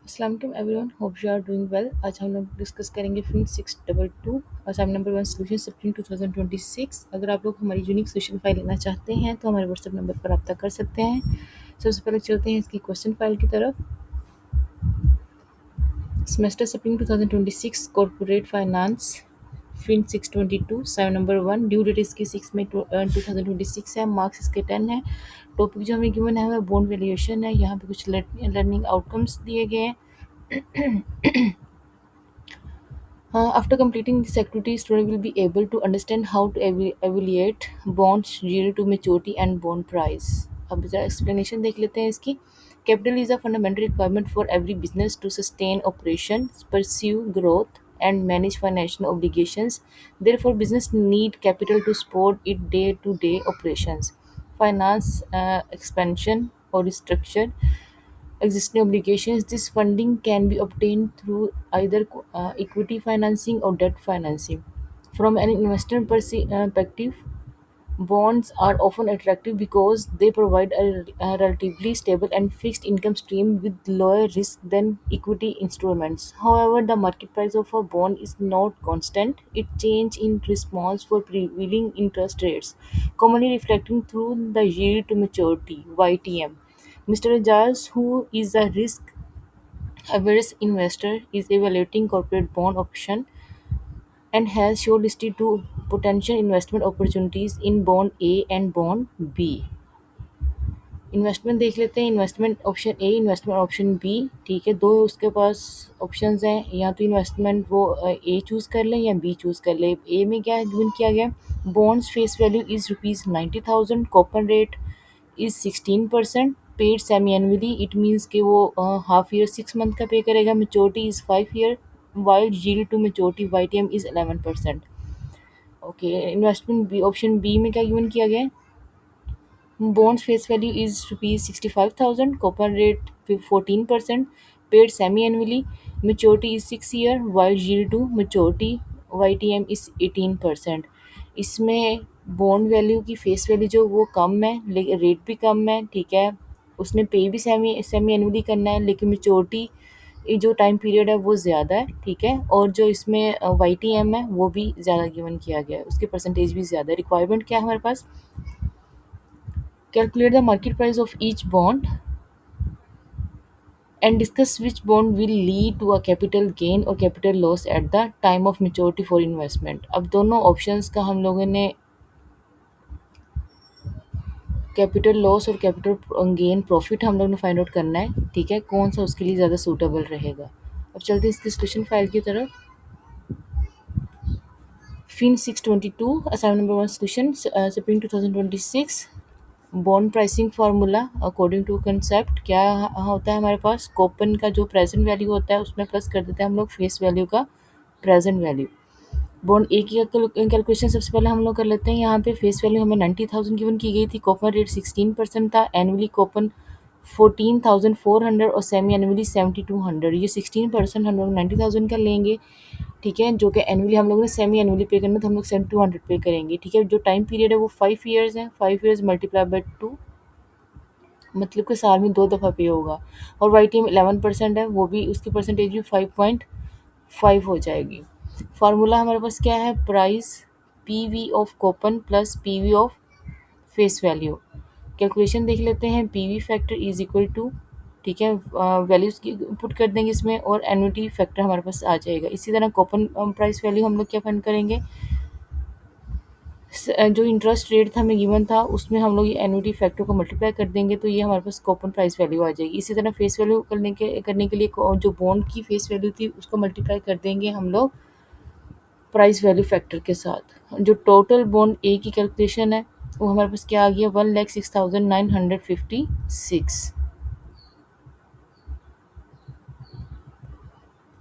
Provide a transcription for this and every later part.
अस्सलाम वालेकुम everyone, hope you are doing well. आज हम लोग डिस्कस करेंगे FIN 622 assignment number 1 solution spring 2026। अगर आप लोग हमारी यूनिक सोल्यूशन फाइल लेना चाहते हैं तो हमारे व्हाट्सएप नंबर पर रब्ता कर सकते हैं। सबसे पहले चलते हैं इसकी क्वेश्चन फाइल की तरफ। सेमेस्टर सिप्टिंग 2026 corporate finance FIN 622 side number 1। Due date इसकी 6 मई 2026 है। मार्क्स इसके 10 है। टॉपिक जो हमें गिवन है वह बॉन्ड वैल्यूएशन है। यहाँ पे कुछ लर्निंग आउटकम्स दिए गए हैं। After completing this activity, student will be able to understand how to evaluate bonds yield to maturity and bond price. अब जरा explanation देख लेते हैं इसकी. Capital is a fundamental requirement for every business to sustain operations, pursue growth, and manage financial obligations. Therefore, business need capital to support its day-to-day operations, finance expansion or restructure existing obligations. This funding can be obtained through either equity financing or debt financing. From an investment perspective, bonds are often attractive because they provide a relatively stable and fixed income stream with lower risk than equity instruments. However, the market price of a bond is not constant. It changes in response for prevailing interest rates, commonly reflecting through the yield to maturity (YTM). Mr. Ajaz, who is a risk averse investor, is evaluating corporate bond option and has shortlisted two potential investment opportunities in bond A and bond B. Investment देख लेते हैं। Investment option A, investment option B. ठीक है, दो उसके पास options हैं। या तो इन्वेस्टमेंट वो ए चूज़ कर लें या बी चूज़ कर लें। ए में क्या गिवन किया गया, bonds face value is ₹90,000, coupon rate is 16%, paid semi annually. It means कि वो हाफ ईयर 6 मंथ का पे करेगा। Maturity is 5 year, while yield to maturity YTM is 11%। Okay, investment B, option B में क्या given किया गया है, bonds face value is ₹65,000, coupon rate 14%, paid semi-annually, maturity is 6 year, while yield to maturity YTM is 18%। इसमें bond value की face value जो वो कम है, लेकिन रेट भी कम है। ठीक है, उसने पे भी सेमी सेमी एनुअली करना है, लेकिन मेच्योरिटी जो टाइम पीरियड है वो ज़्यादा है। ठीक है, और जो इसमें YTM है वो भी ज़्यादा गिवन किया गया है, उसकी परसेंटेज भी ज़्यादा है। रिक्वायरमेंट क्या है हमारे पास, calculate the market price of each bond and discuss which bond will lead to a capital gain or capital loss at the time of maturity for investment। अब दोनों ऑप्शंस का हम लोगों ने कैपिटल लॉस और कैपिटल गेन प्रॉफिट हम लोगों ने फाइंड आउट करना है। ठीक है, कौन सा उसके लिए ज़्यादा सूटेबल रहेगा। अब चलते हैं इसकी सोल्यूशन फाइल की तरफ। FIN 622 assignment number 1 solution spring 2026 bond pricing formula according to concept क्या होता है हमारे पास, कूपन का जो प्रेजेंट वैल्यू होता है उसमें प्लस कर देते हैं हम लोग फेस वैल्यू का प्रेजेंट वैल्यू। बॉन्ड ए की कैलकुलेशन सबसे पहले हम लोग कर लेते हैं। यहाँ पे फेस वैल्यू हमें 90,000 गिवन की गई थी, कूपन रेट 16% था, एनुअली कूपन 14,400 और सेमी एनुअली 7,200। ये 16% हम लोग 90,000 का लेंगे। ठीक है, जो कि एनुअली हम लोगों ने सेमी एनुअली पे करना तो हम लोग 7,200 पे करेंगे। ठीक है, जो टाइम पीरियड है वो 5 ईयर्स है। 5 ईयर्स मल्टीप्लाई बाई 2, मतलब कि साल में 2 दफ़ा पे होगा। और YTM 11% है, वो भी उसकी परसेंटेज भी 5.5 हो जाएगी। फार्मूला हमारे पास क्या है, price PV of coupon plus PV of face value. Calculation देख लेते हैं। PV factor is equal to, ठीक है, वैल्यूज़ की पुट कर देंगे इसमें और एनुअलिटी फैक्टर हमारे पास आ जाएगा। इसी तरह कूपन प्राइस वैल्यू हम लोग क्या फाइंड करेंगे, जो इंटरेस्ट रेट था हमें गिवन था उसमें हम लोग ये एनुअलिटी फैक्टर को मल्टीप्लाई कर देंगे तो ये हमारे पास कूपन प्राइस वैल्यू आ जाएगी। इसी तरह फेस वैल्यू करने के लिए जो बॉन्ड की फेस वैल्यू थी उसको मल्टीप्लाई कर देंगे हम लोग प्राइस वैल्यू फैक्टर के साथ। जो टोटल बॉन्ड ए की कैलकुलेशन है वो हमारे पास क्या आ गया, 1,06,956।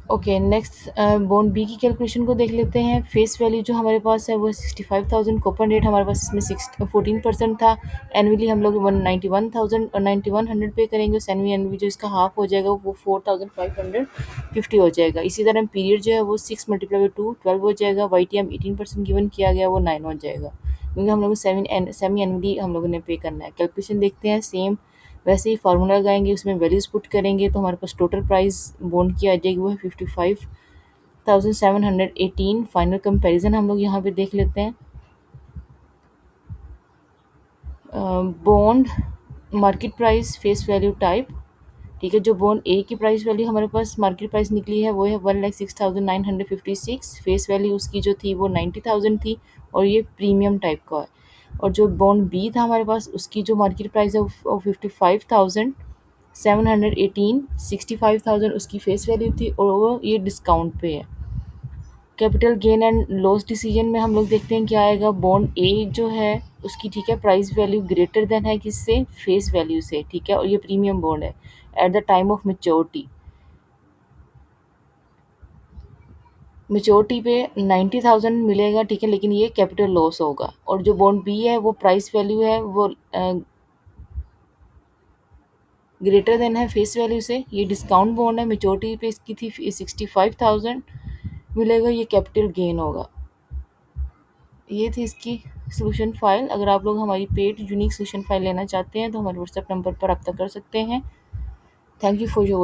ओके, नेक्स्ट बॉन्ड बी की कैलकुलेशन को देख लेते हैं। फेस वैल्यू जो हमारे पास है वो 65,000, कूपन रेट हमारे पास इसमें 14% था, एनुअली हम लोग 191,000 और 9,100 पे करेंगे। सेमी एनुअली जो इसका हाफ हो जाएगा वो 4,550 हो जाएगा। इसी तरह पीरियड जो है वो 6 मल्टीप्लाई बाई 2 12 हो जाएगा। YTM 18% गिवन किया गया, वो 9 हो जाएगा, क्योंकि हम लोग सेमी एनुअली हम लोगों ने पे करना है। कैलकुलेशन देखते हैं सेम वैसे ही फार्मूला लगाएंगे, उसमें वैल्यूज़ पुट करेंगे तो हमारे पास टोटल प्राइस बॉन्ड की आ जाएगी, वो है 55,718। फाइनल कंपैरिजन हम लोग यहाँ पे देख लेते हैं। Bond market price face value type, ठीक है। जो बॉन्ड ए की प्राइस वैल्यू हमारे पास मार्केट प्राइस निकली है वो है 1,06,956। फेस वैल्यू उसकी जो थी वो 90,000 थी और ये प्रीमियम टाइप का है। और जो बॉन्ड बी था हमारे पास, उसकी जो मार्केट प्राइस है वो 55,718। 65,000 उसकी फेस वैल्यू थी और वो ये डिस्काउंट पे है। Capital gain and loss decision में हम लोग देखते हैं क्या आएगा। बॉन्ड ए जो है उसकी, ठीक है, प्राइस वैल्यू ग्रेटर देन है किससे, फेस वैल्यू से, ठीक है, और ये प्रीमियम बॉन्ड है at the time of maturity. Maturity पे 90,000 मिलेगा, ठीक है, लेकिन ये कैपिटल लॉस होगा। और जो बॉन्ड बी है वो प्राइस वैल्यू है वो ग्रेटर देन है फेस वैल्यू से, ये डिस्काउंट बॉन्ड है, मेच्योरिटी पे इसकी थी 65,000 मिलेगा, ये कैपिटल गेन होगा। ये थी इसकी सोल्यूशन फाइल। अगर आप लोग हमारी पेड यूनिक सोल्यूशन फाइल लेना चाहते हैं तो हमारे व्हाट्सएप नंबर पर रब्ता कर सकते हैं। Thank you for your